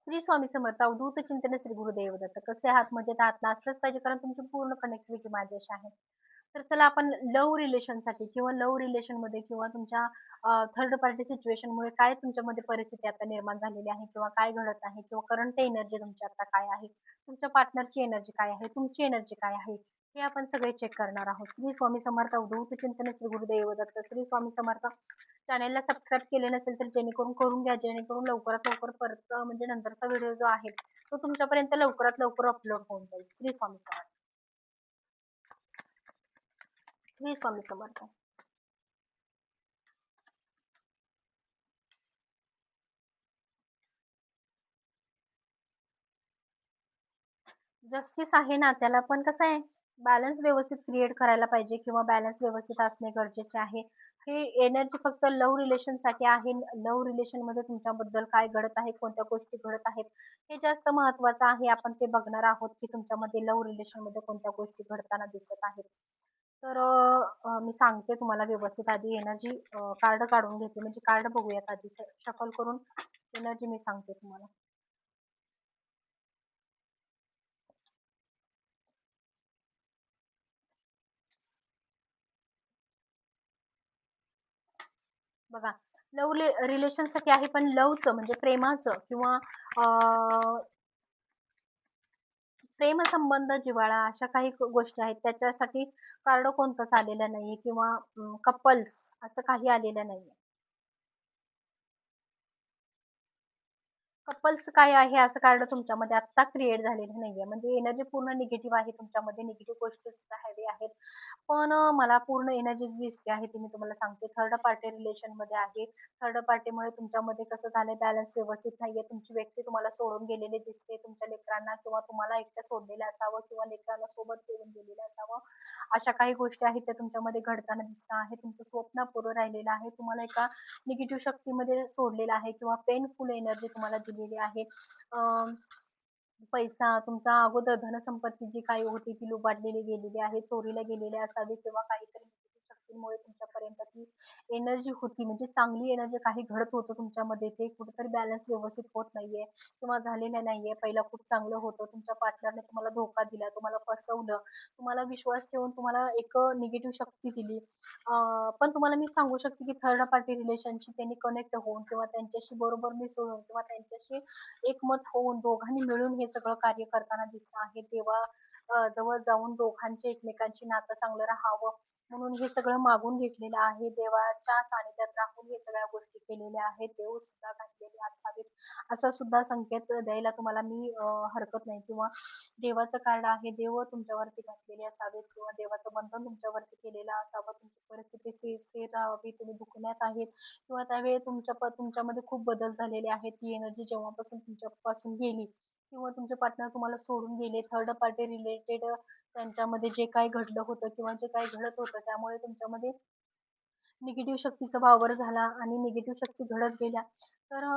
श्री स्वामी समर्थ. अवधूत चिंतन श्री गुरुदेव दत्त. कसे आहात? मजेत आहात ना? असलंच पाहिजे कारण तुमची पूर्ण कनेक्टिव्हिटी माझ्याशी आहे. तर चला आपण लव्ह रिलेशनसाठी किंवा लव्ह रिलेशनमध्ये किंवा तुमच्या थर्ड पार्टी सिच्युएशनमुळे काय तुमच्यामध्ये परिस्थिती आता निर्माण झालेली आहे किंवा काय घडत आहे किंवा करंट एनर्जी तुमची आता काय आहे? तुमच्या पार्टनरची एनर्जी काय आहे? तुमची एनर्जी काय आहे? हे आपण सगळे चेक करणार आहोत. श्री स्वामी समर्थ. अवधूत चिंतन श्री गुरुदेव दत्त. श्री स्वामी समर्थ. चॅनेलला सबस्क्राईब केले नसेल तर जेणेकरून करून घ्या, जेणेकरून लवकरात लवकर परत म्हणजे नंतरचा व्हिडिओ जो आहे तो तुमच्यापर्यंत लवकरात लवकर अपलोड होऊन जाईल. श्री स्वामी समर्थ. श्री स्वामी समर्थ. जस्टिस आहे ना, त्याला पण कसं आहे, बॅलन्स व्यवस्थित क्रिएट करायला पाहिजे किंवा बॅलन्स व्यवस्थित असणे गरजेचे आहे. हे एनर्जी फक्त लव्ह रिलेशनसाठी आहे. लव्ह रिलेशनमध्ये तुमच्याबद्दल काय घडत आहे, कोणत्या गोष्टी घडत आहेत, हे जास्त महत्त्वाचं आहे. आपण ते बघणार आहोत की तुमच्यामध्ये लव्ह रिलेशनमध्ये कोणत्या गोष्टी घडताना दिसत आहेत. तर मी सांगते तुम्हाला व्यवस्थित आधी एनर्जी कार्ड काढून घेते. म्हणजे कार्ड बघूयात आधी शफल करून एनर्जी मी सांगते तुम्हाला. बघा, लव्ह रिलेशनसाठी आहे पण लव्हचं म्हणजे प्रेमाचं किंवा प्रेम संबंध, जिव्हाळा अशा काही गोष्टी आहेत त्याच्यासाठी कार्ड कोणतंच आलेलं नाहीये किंवा कपल्स असं काही आलेलं नाहीये. कपल्स काय आहे असं कार्ड तुमच्यामध्ये आत्ता क्रिएट झालेलं नाहीये. म्हणजे एनर्जी पूर्ण निगेटिव्ह आहे तुमच्यामध्ये. निगेटिव्ह गोष्टी सुद्धा हॅवी आहेत. पण मला पूर्ण एनर्जीच दिसते आहे ती मी तुम्हाला सांगते. थर्ड पार्टी रिलेशनमध्ये आहे. थर्ड पार्टीमुळे तुमच्यामध्ये कसं झालंय, बॅलन्स व्यवस्थित नाहीये. तुमची व्यक्ती तुम्हाला सोडून गेलेली दिसते. तुमच्या लेकरांना किंवा तुम्हाला एकटं सोडलेलं असावं किंवा लेकरांना सोबत घेऊन गेलेलं असावं. अशा काही गोष्टी आहेत त्या तुमच्यामध्ये घडताना दिसत आहे. तुमचं स्वप्न पुरं राहिलेलं आहे. तुम्हाला एका निगेटिव्ह शक्तीमध्ये सोडलेलं आहे किंवा पेनफुल एनर्जी तुम्हाला दिलेली आहे. पैसा तुमचा अगोदर धनसंपत्ती जी काही होती ती लुबाडलेली गेलेली आहे, चोरीला गेलेली असावी किंवा काहीतरी निगेटिव्ह शक्तीमुळे तुमच्यापर्यंत ती एनर्जी होती म्हणजे चांगली एनर्जी काही घडत होतं तुमच्यामध्ये ते कुठेतरी बॅलन्स व्यवस्थित होत नाहीये किंवा झालेलं नाहीये. पहिला खूप चांगलं होतं. तुमच्या पार्टनरने तुम्हाला धोका दिला, तुम्हाला फसवलं, तुम्हाला विश्वास ठेवून तुम्हाला एक निगेटिव्ह शक्ती दिली. पण तुम्हाला मी सांगू शकते की थर्ड पार्टी रिलेशनशी त्यांनी कनेक्ट होऊन किंवा त्यांच्याशी बरोबर मिसळून किंवा त्यांच्याशी एकमत होऊन दोघांनी मिळून हे सगळं कार्य करताना दिसत आहे. तेव्हा जवळ जाऊन दोघांचे एकमेकांची नातं चांगलं राहावं म्हणून हे सगळं मागून घेतलेलं आहे. देवाच्या सानिध्यात राहून हे सगळ्या गोष्टी केलेल्या आहेत. देव सुद्धा घातलेले असावेत असा सुद्धा संकेत द्यायला तुम्हाला मी हरकत नाही किंवा देवाचं कार्ड आहे. देव तुमच्यावरती घातलेले असावेत किंवा देवाचं बंधन तुमच्यावरती केलेलं असावं. तुमची परिस्थिती स्थिर राहावी. तुम्ही दुखण्यात आहेत किंवा त्यावेळी तुमच्यामध्ये खूप बदल झालेले आहेत. ती एनर्जी जेव्हापासून तुमच्यापासून गेली किंवा तुमचे पार्टनर तुम्हाला सोडून गेले, थर्ड पार्टी रिलेटेड त्यांच्यामध्ये जे काही घडलं होतं किंवा जे काही घडत होतं त्यामुळे तुमच्यामध्ये निगेटिव्ह शक्तीचा वावर झाला आणि निगेटिव्ह शक्ती घडत गेल्या. तर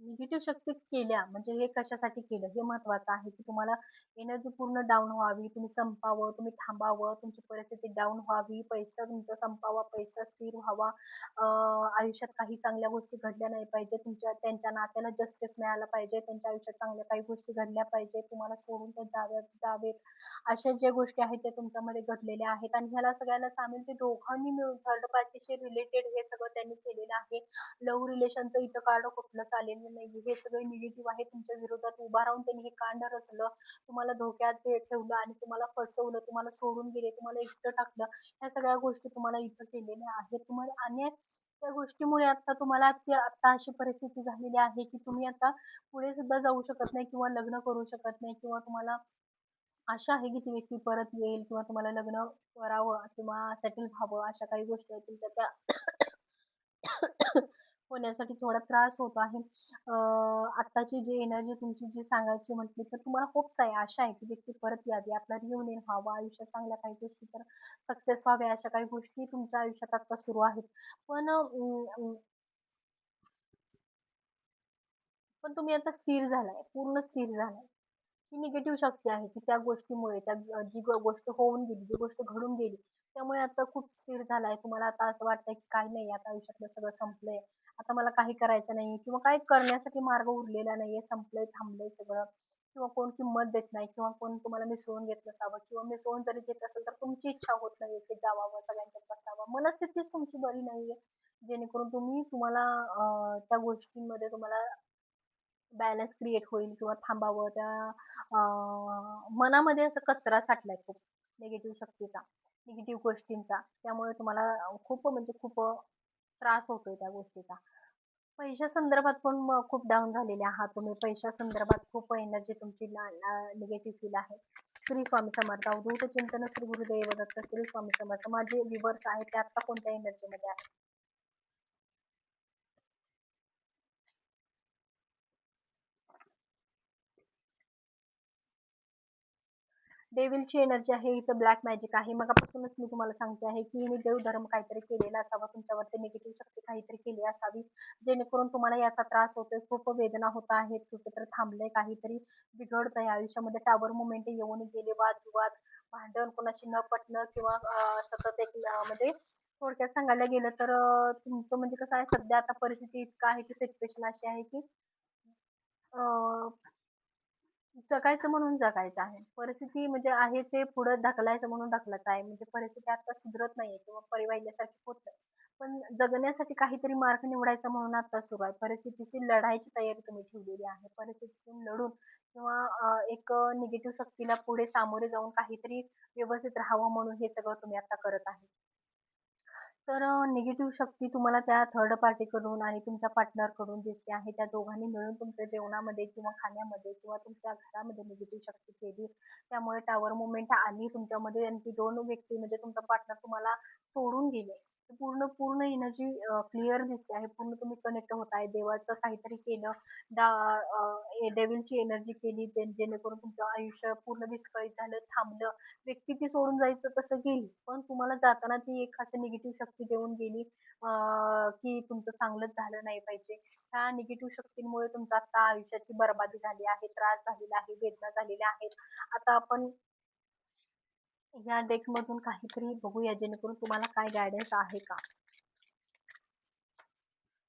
निगेटिव्ह शक्ती केल्या म्हणजे हे कशासाठी केलं हे महत्वाचं आहे की तुम्हाला एनर्जी पूर्ण डाऊन व्हावी, तुम्ही संपावं, तुम्ही थांबावं, तुमची परिस्थिती डाऊन व्हावी, पैसा तुमचा संपावा, पैसा स्थिर व्हावा, आयुष्यात काही चांगल्या गोष्टी घडल्या नाही पाहिजे, तुमच्या त्यांच्या नात्याला जस्टिस मिळायला पाहिजे, त्यांच्या आयुष्यात चांगल्या काही गोष्टी घडल्या पाहिजे, तुम्हाला सोडून ते जावेत अशा ज्या गोष्टी आहेत त्या तुमच्यामध्ये घडलेल्या आहेत आणि ह्याला सगळ्याला सामील ते दोघांनी मिळून थर्ड पार्टीशी रिलेटेड हे सगळं त्यांनी केलेलं आहे. लव्ह रिलेशनचं इथं कार्ड कुठलंच आलेलं नाही. हे सगळे निगेटिव्ह आहे. तुमच्या विरोधात उभा राहून त्यांनी हे कांड रचलं, तुम्हाला धोक्यात ठेवलं आणि तुम्हाला फसवलं, तुम्हाला सोडून गेले, तुम्हाला एकटं टाकलं. ह्या सगळ्या गोष्टी तुम्हाला इथं केलेल्या आहेत. तुम्हाला अनेक त्या गोष्टीमुळे आता तुम्हाला आता अशी परिस्थिती झालेली आहे की तुम्ही आता पुढे सुद्धा जाऊ शकत नाही किंवा लग्न करू शकत नाही किंवा तुम्हाला आशा आहे की ती व्यक्ती परत येईल किंवा तुम्हाला लग्न करावं किंवा सेटल व्हावं अशा काही गोष्टी आहेत तुमच्या त्या होण्यासाठी थोडा त्रास होत आहे. आत्ताची जी एनर्जी तुमची जी सांगायची म्हटली तर तुम्हाला होप्स आहे, आशा आहे की व्यक्ती परत यावी, आपलं रियुनियन व्हावं, आयुष्यात चांगल्या काही गोष्टी तर सक्सेस व्हाव्या अशा काही गोष्टी तुमच्या आयुष्यात आता सुरू आहेत. पण पण तुम्ही आता स्थिर झालाय, पूर्ण स्थिर झालाय. ही निगेटिव्ह शक्ती आहे की त्या गोष्टीमुळे जी गोष्ट होऊन गेली, जी गोष्ट घडून गेली त्यामुळे आता खूप स्थिर झालाय. तुम्हाला आता असं वाटतंय की काही नाही आता आयुष्यातलं सगळं संपलंय. आता मला काही करायचं नाहीये किंवा काही करण्यासाठी मार्ग उरलेला नाहीये, संपलंय, थांबलंय सगळं किंवा कोण किंमत देत नाही किंवा कोण तुम्हाला मिसळून घेत नसावं किंवा मिसळून जरी घेत असेल तर तुमची इच्छा होत नाहीये की जावावं, सगळ्यांच्यात बसावं. मनस्थितीच तुमची बरी नाहीये. जेणेकरून तुम्हाला त्या गोष्टींमध्ये तुम्हाला बॅलन्स क्रिएट होईल किंवा थांबावं त्या मनामध्ये असा कचरा साठलाय खूप निगेटिव्ह शक्तीचा, निगेटिव्ह गोष्टींचा. त्यामुळे तुम्हाला खूप म्हणजे खूप त्रास होतोय त्या गोष्टीचा. पैशा संदर्भात पण खूप डाऊन झालेले आहात तुम्ही. पैशा संदर्भात खूप एनर्जी तुमची निगेटिव्ह फील आहे. श्री स्वामी समर्थ. अवधूत चिंतन श्री गुरुदेव दत्त. श्री स्वामी समर्थ. माझे व्ह्यूअर्स आहेत ते आता कोणत्या एनर्जी मध्ये आहेत? डेव्हिलची एनर्जी आहे, इथं ब्लॅक मॅजिक आहे. मगापासूनच मी तुम्हाला सांगते आहे की हिने देवधर्म काहीतरी केलेला असावा, तुमच्यावरती निगेटिव्ह शक्ती काहीतरी केली असावी, जेणेकरून तुम्हाला याचा त्रास होतोय, खूप वेदना होत आहेत, कुठेतरी थांबलंय, काहीतरी बिघडतंय आयुष्यामध्ये. टॉवर मुवमेंट येऊन गेले, वादविवाद, भांडण, कोणाशी न पटणं किंवा सतत एक म्हणजे थोडक्यात सांगायला गेलं तर तुमचं म्हणजे कसं आहे सध्या आता परिस्थिती इतकं आहे की सिच्युएशन अशी आहे की जगायचं म्हणून जगायचं आहे. परिस्थिती म्हणजे आहे ते पुढे ढकलायचं म्हणून ढकलत आहे. म्हणजे परिस्थिती आता सुधरत नाहीये किंवा पहिल्यासारखी होत नाही. पण जगण्यासाठी काहीतरी मार्ग निवडायचा म्हणून आता सुरू आहे. परिस्थितीशी लढायची तयारी तुम्ही ठेवलेली आहे. परिस्थितीतून लढून किंवा एक निगेटिव्ह शक्तीला पुढे सामोरे जाऊन काहीतरी व्यवस्थित राहावं म्हणून हे सगळं तुम्ही आता करत आहे. तर निगेटिव्ह शक्ती तुम्हाला त्या थर्ड पार्टीकडून आणि तुमच्या पार्टनरकडून दिसते आहे. त्या दोघांनी मिळून तुमच्या जेवणामध्ये किंवा खाण्यामध्ये किंवा तुमच्या घरामध्ये निगेटिव्ह शक्ती केली. त्यामुळे टॉवर मूव्हमेंट आली तुमच्यामध्ये आणि ती 2 व्यक्ती म्हणजे तुमचा पार्टनर तुम्हाला सोडून गेले. पूर्ण पूर्ण एनर्जी क्लिअर दिसते आहे. पूर्ण तुम्ही कनेक्ट होत आहे. देवाचं काहीतरी केलं, डेव्हिलची एनर्जी केली जेणेकरून तुमचं आयुष्य पूर्ण विस्कळीत झालं, थांबलं. व्यक्ती ती सोडून जायचं तसं गेली. पण तुम्हाला जाताना ती एक असं निगेटिव्ह शक्ती देऊन गेली की तुमचं चांगलंच झालं नाही पाहिजे. ह्या निगेटिव्ह शक्तींमुळे तुमचं आता आयुष्याची बरबादी झाली आहे, त्रास झालेला आहे, वेदना झालेल्या आहेत. आता आपण ह्या डेकमधून काहीतरी बघूया जेणेकरून तुम्हाला काय गाईडन्स आहे का?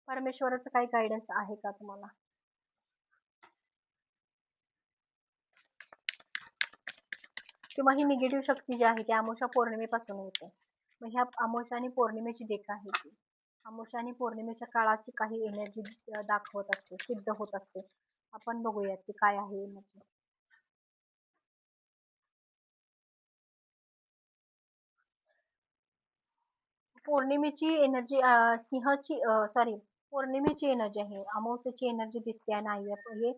परमेश्वराचं काही गाईडन्स आहे का तुम्हाला? किंवा ही निगेटिव्ह शक्ती जी आहे ती अमावस्या पौर्णिमेपासून येते. मग ह्या अमावस्या आणि पौर्णिमेची देख आहे ती. अमावस्या आणि पौर्णिमेच्या काळाची काही एनर्जी दाखवत असते, सिद्ध होत असते. आपण बघूयात की काय आहे एनर्जी. पौर्णिमेची एनर्जी सिंहाची सॉरी पौर्णिमेची एनर्जी आहे. अमावस्येची एनर्जी दिसते नाही आहे.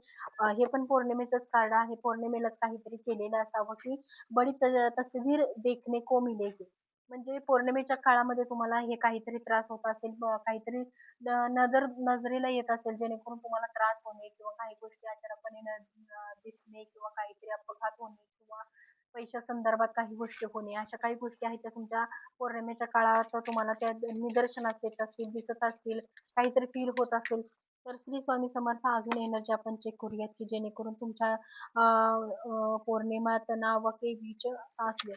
हे पण पौर्णिमेचंच कार्ड आहे. पौर्णिमेलाच काहीतरी केलेलं असावं की बडी तस्वीर देखने को मिलेगी. म्हणजे पौर्णिमेच्या काळामध्ये तुम्हाला हे काहीतरी त्रास होत असेल, काहीतरी नजरेला येत असेल जेणेकरून तुम्हाला त्रास होणे किंवा काही गोष्टी अचानकपणे दिसणे किंवा काहीतरी अपघात होणे किंवा पैशा संदर्भात काही गोष्टी होणे अशा काही गोष्टी आहेत त्या तुमच्या पौर्णिमेच्या काळात तुम्हाला त्या निदर्शनास येत असतील, दिसत असतील, काहीतरी फील होत असेल तर श्री स्वामी समर्थ अजून एनर्जी आपण चेक करूयात की जेणेकरून तुमच्या पौर्णिमा तणाव के बीच सांस ले.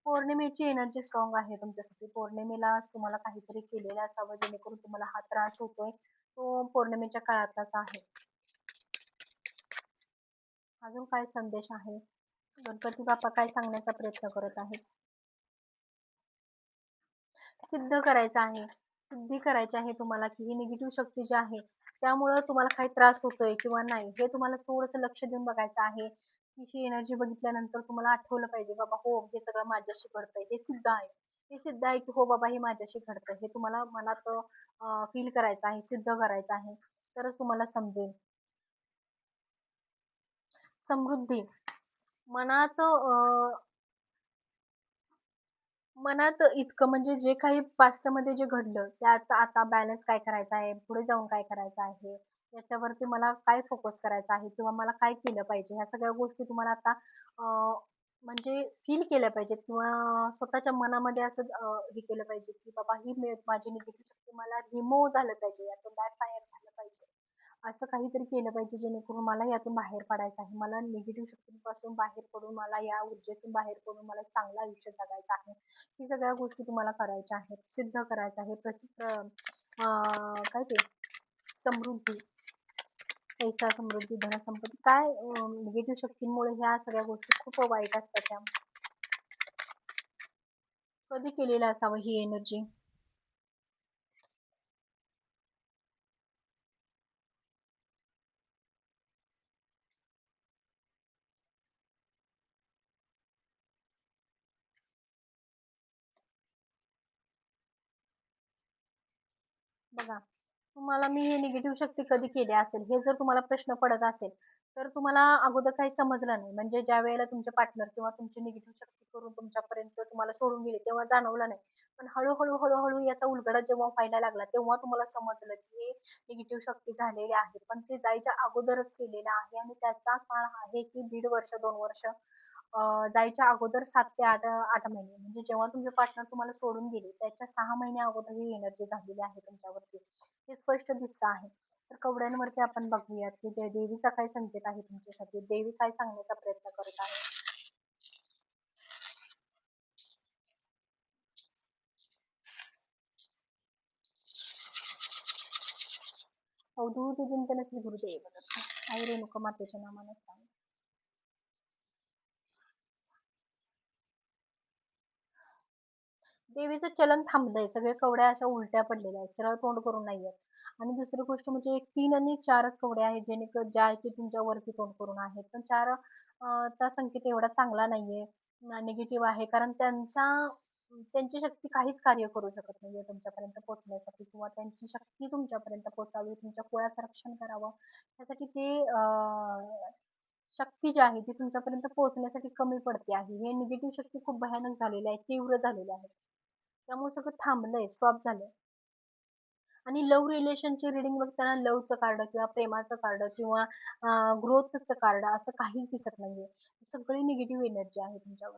पौर्णिमेची एनर्जी स्ट्रॉंग आहे तुमच्यासाठी. पौर्णिमेला तुम्हाला काहीतरी केलेलं असावं जेणेकरून तुम्हाला हा त्रास होतोय तो पौर्णिमेच्या काळातच आहे. अजून काय संदेश आहे? गणपती बाप्पा काय सांगण्याचा प्रयत्न करत आहेत? सिद्ध करायचं आहे. सिद्धी करायची आहे तुम्हाला की ही निगेटिव्ह शक्ती जी आहे त्यामुळं तुम्हाला काही त्रास होतोय किंवा नाही हे तुम्हाला थोडंसं लक्ष देऊन बघायचं आहे. की ही एनर्जी बघितल्यानंतर तुम्हाला आठवलं पाहिजे बाबा हो हे सगळं माझ्याशी घडतंय. हे सिद्ध आहे. हे सिद्ध आहे की हो बाबा हे माझ्याशी घडतंय. हे तुम्हाला मनात फील करायचं आहे, सिद्ध करायचं आहे. तरच तुम्हाला समजेल. समृद्धी. मनात मनात इतकं म्हणजे जे काही पास्टमध्ये जे घडलं, त्यात आता बॅलन्स काय करायचा आहे, पुढे जाऊन काय करायचं आहे, याच्यावरती मला काय फोकस करायचा आहे किंवा मला काय केलं पाहिजे, ह्या सगळ्या गोष्टी तुम्हाला आता म्हणजे फील केल्या पाहिजेत किंवा स्वतःच्या मनामध्ये असं हे केलं पाहिजे की बाबा ही माझी निगेटिव्ह शक्ती मला रिमूव्ह झालं पाहिजे, यातून बॅकफायर झालं पाहिजे. असं काहीतरी केलं पाहिजे जेणेकरून मला यातून बाहेर पडायचं आहे. मला निगेटिव्ह शक्तींपासून बाहेर पडून मला या ऊर्जेतून बाहेर पडून मला एक चांगलं आयुष्य जगायचं आहे. ही सगळ्या गोष्टी तुम्हाला करायच्या आहेत. सिद्ध करायचं आहे. काय ते समृद्धी, पैसा, समृद्धी, धनसंपत्ती काय निगेटिव्ह शक्तींमुळे ह्या सगळ्या गोष्टी खूप वाईट असतात त्या. कधी केलेलं असावं ही एनर्जी? बघा, तुम्हाला मी हे निगेटिव्ह शक्ती कधी केली असेल, हे जर तुम्हाला प्रश्न पडत असेल, तर तुम्हाला अगोदर काही समजलं नाही. म्हणजे ज्यावेळेला तुमचे पार्टनर किंवा तुमची निगेटिव्ह शक्ती करून तुमच्यापर्यंत तुम्हाला सोडून गेले, तेव्हा जाणवलं नाही. पण हळू-हळू, हळू-हळू याचा उलगडा जेव्हा व्हायला लागला, तेव्हा तुम्हाला समजलं की हे निगेटिव्ह शक्ती झालेली आहे. पण ते जायच्या अगोदरच केलेलं आहे आणि त्याचा काळ आहे की 1.5 वर्ष, 2 वर्ष जायच्या अगोदर 7 ते 8 महिने म्हणजे जेव्हा तुमचे पार्टनर तुम्हाला सोडून गेले, त्याच्या 6 महिने अगोदर ही एनर्जी झालेली आहे तुमच्यावरती. हे स्पष्ट दिसतं आहे. तर कवड्यांवरती आपण बघूयात की ते देवीचा काय संकेत आहे तुमच्यासाठी? देवी काय सांगण्याचा प्रयत्न करत आहे? अवधूत चिंतन श्री गुरुदेव दत्त. आई रेणुका मातेच्या नामाने सांग. देवीचं चलन थांबलंय. सगळे कवड्या अशा उलट्या पडलेल्या आहेत. सरळ तोंड करून नाहीयेत. आणि दुसरी गोष्ट म्हणजे एक 3 आणि 4च कवड्या आहेत ज्या की तुमच्या वरती तोंड करून आहेत. पण 4 चा संकेत एवढा चांगला नाहीये. निगेटिव्ह आहे. कारण त्यांची शक्ती काहीच कार्य करू शकत नाहीये तुमच्यापर्यंत पोहोचण्यासाठी किंवा त्यांची शक्ती तुमच्यापर्यंत पोहोचावी, तुमच्या कुळाचं रक्षण करावं. त्यासाठी ते शक्ती जी आहे ती तुमच्यापर्यंत पोहोचण्यासाठी कमी पडते आहे. हे निगेटिव्ह शक्ती खूप भयानक झालेल्या आहेत, तीव्र झालेल्या आहेत. त्यामुळे सगळं थांबलंय, स्टॉप झालंय. आणि लव्ह रिलेशनची रीडिंग बघताना लव्हचं कार्ड किंवा प्रेमाचं कार्ड किंवा ग्रोथचं कार्ड असं काहीच दिसत नाहीये. सगळी निगेटिव्ह एनर्जी आहे तुमच्यावर.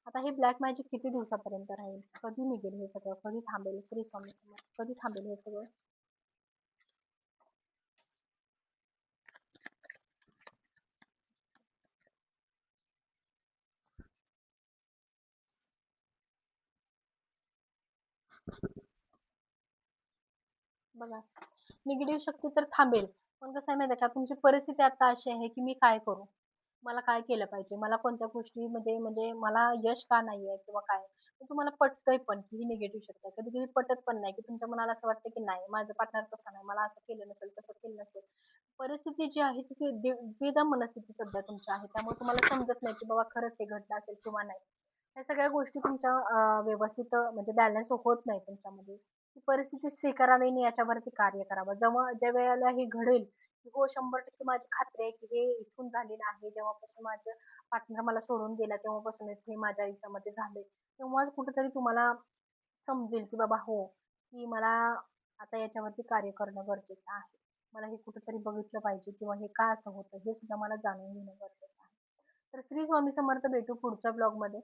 आता हे ब्लॅक मॅजिक किती दिवसापर्यंत राहील? कधी निघेल हे सगळं? कधी थांबेल? श्री स्वामी समर्थ. कधी थांबेल हे सगळं? बघा, निगेटिव्ह शक्ती तर थांबेल. पण कसं आहे माहिती आहे का, तुमची परिस्थिती आता अशी आहे की मी काय करू? मला काय केलं पाहिजे? मला कोणत्या गोष्टीमध्ये म्हणजे मला यश का नाहीये किंवा काय? तर तुम्हाला पटतंय पण की ही निगेटिव्ह शक्ती आहे. कधी-कधी पटत पण नाही की तुमच्या मनाला असं वाटतं की नाही माझा पार्टनर तसा नाही. मला असं केलं नसेल, तसं केलं नसेल. परिस्थिती जी आहे ती द्विधा मनस्थिती सध्या तुमची आहे. त्यामुळे तुम्हाला समजत नाही की बाबा खरंच हे घडलं असेल किंवा नाही. ह्या सगळ्या गोष्टी तुमच्या व्यवस्थित म्हणजे बॅलन्स होत नाही तुमच्यामध्ये. ती परिस्थिती स्वीकारावी आणि याच्यावरती कार्य करावं. जेव्हा ज्या वेळेला हे घडेल, की हो 100% माझी खात्री आहे की हे इथून झालेलं आहे. जेव्हापासून माझं पार्टनर मला सोडून गेला तेव्हापासूनच हे माझ्या आयुष्यामध्ये झालंय. तेव्हाच कुठेतरी तुम्हाला समजेल की बाबा हो, की मला आता याच्यावरती कार्य करणं गरजेचं आहे. मला हे कुठेतरी बघितलं पाहिजे किंवा हे का असं होतं हे सुद्धा मला जाणून घेणं गरजेचं आहे. तर श्री स्वामी समर्थ भेटू पुढच्या ब्लॉगमध्ये.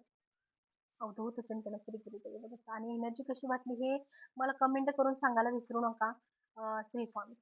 अवधूत चिंतन श्री गुरुदेव दत्त आणि एनर्जी कशी वाटली हे मला कमेंट करून सांगायला विसरू नका. श्री स्वामी